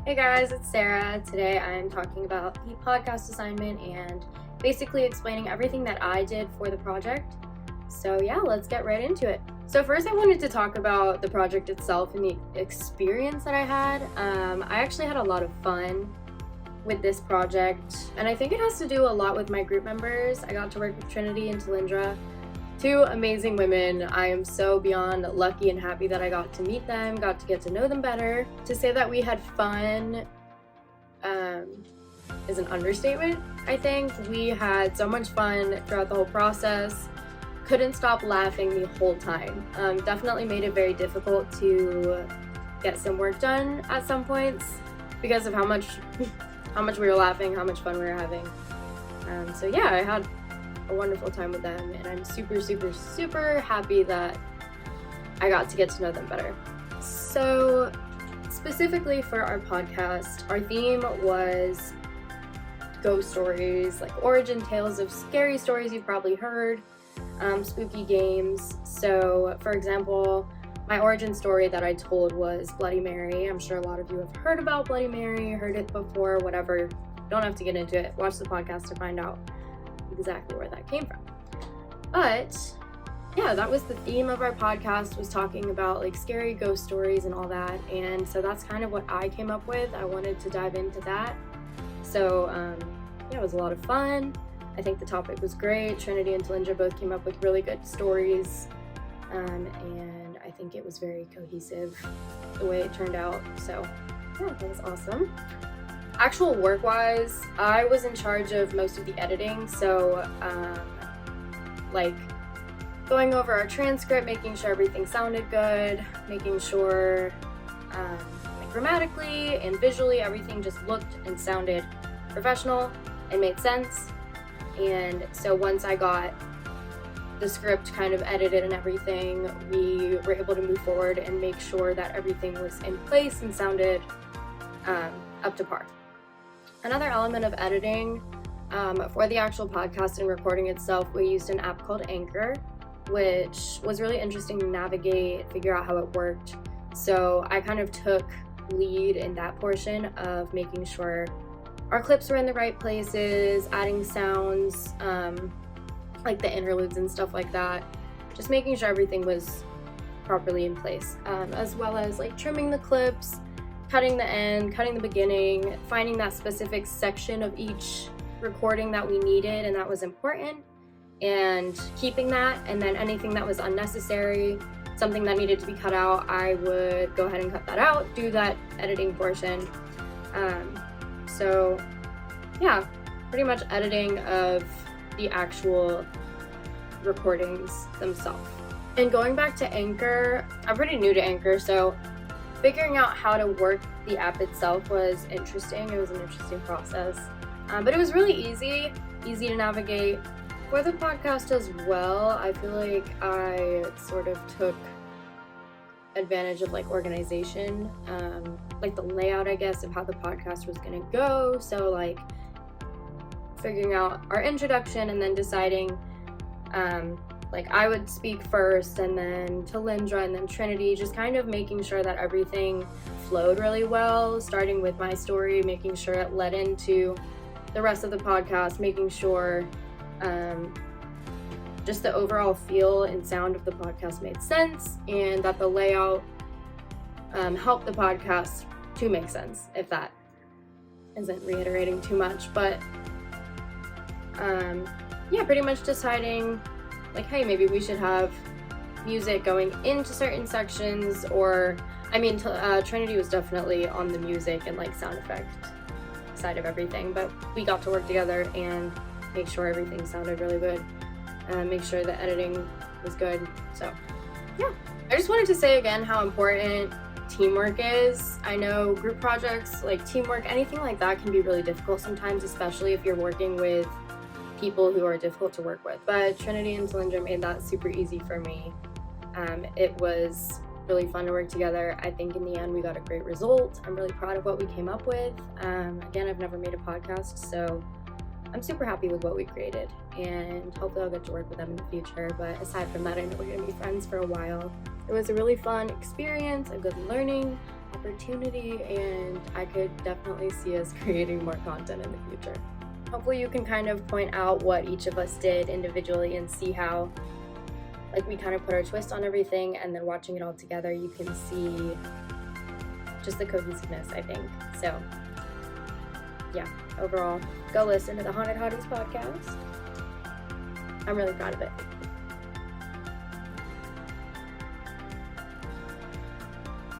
Hey guys, it's Sarah. Today I'm talking about the podcast assignment and basically explaining everything that I did for the project. So yeah, let's get right into it. So first I wanted to talk about the project itself and the experience that I had. I actually had a lot of fun with this project, and I think it has to do a lot with my group members. I got to work with Trinity and Talindra, two amazing women. I am so beyond lucky and happy that I got to meet them, got to get to know them better. To say that we had fun is an understatement, I think. We had so much fun throughout the whole process. Couldn't stop laughing the whole time. Definitely made it very difficult to get some work done at some points because of how much we were laughing, how much fun we were having. So yeah, I had a wonderful time with them, and I'm super happy that I got to get to know them better. So specifically for our podcast, our theme was ghost stories, like origin tales of scary stories you've probably heard, spooky games. So for example, my origin story that I told was Bloody Mary. I'm sure a lot of you have heard about Bloody Mary, heard it before, whatever. Don't have to get into it. Watch the podcast to find out exactly where that came from. But yeah, that was the theme of our podcast, was talking about like scary ghost stories and all that. And so that's kind of what I came up with. I wanted to dive into that. So yeah, it was a lot of fun. I think the topic was great. Trinity and Talindra both came up with really good stories. And I think it was very cohesive the way it turned out. So yeah, that was awesome. Actual work-wise, I was in charge of most of the editing, so like going over our transcript, making sure everything sounded good, making sure like grammatically and visually everything just looked and sounded professional and made sense. And so once I got the script kind of edited and everything, we were able to move forward and make sure that everything was in place and sounded up to par. Another element of editing, for the actual podcast and recording itself, we used an app called Anchor, which was really interesting to navigate, figure out how it worked. So I kind of took lead in that portion of making sure our clips were in the right places, adding sounds, like the interludes and stuff like that, just making sure everything was properly in place, as well as like trimming the clips, cutting the end, cutting the beginning, finding that specific section of each recording that we needed and that was important, and keeping that. And then anything that was unnecessary, something that needed to be cut out, I would go ahead and cut that out, do that editing portion. So yeah, pretty much editing of the actual recordings themselves. And going back to Anchor, I'm pretty new to Anchor, so figuring out how to work the app itself was interesting. It was an interesting process, but it was really easy to navigate. For the podcast as well, I feel like I sort of took advantage of like organization, like the layout, I guess, of how the podcast was gonna go. So like figuring out our introduction and then deciding like I would speak first and then Talindra and then Trinity, just kind of making sure that everything flowed really well, starting with my story, making sure it led into the rest of the podcast, making sure just the overall feel and sound of the podcast made sense, and that the layout helped the podcast to make sense, if that isn't reiterating too much. But yeah, pretty much deciding like, hey, maybe we should have music going into certain sections, or I mean, Trinity was definitely on the music and like sound effect side of everything, but we got to work together and make sure everything sounded really good, make sure the editing was good. So yeah, I just wanted to say again how important teamwork is. I know group projects, like teamwork, anything like that can be really difficult sometimes, especially if you're working with people who are difficult to work with. But Trinity and Talindra made that super easy for me. It was really fun to work together. I think in the end we got a great result. I'm really proud of what we came up with. Again, I've never made a podcast, so I'm super happy with what we created, and hopefully I'll get to work with them in the future. But aside from that, I know we're gonna be friends for a while. It was a really fun experience, a good learning opportunity, and I could definitely see us creating more content in the future. Hopefully you can kind of point out what each of us did individually and see how like we kind of put our twist on everything, and then watching it all together you can see just the cohesiveness, I think. So yeah, overall, go listen to the Haunted Hotties podcast. I'm really proud of it.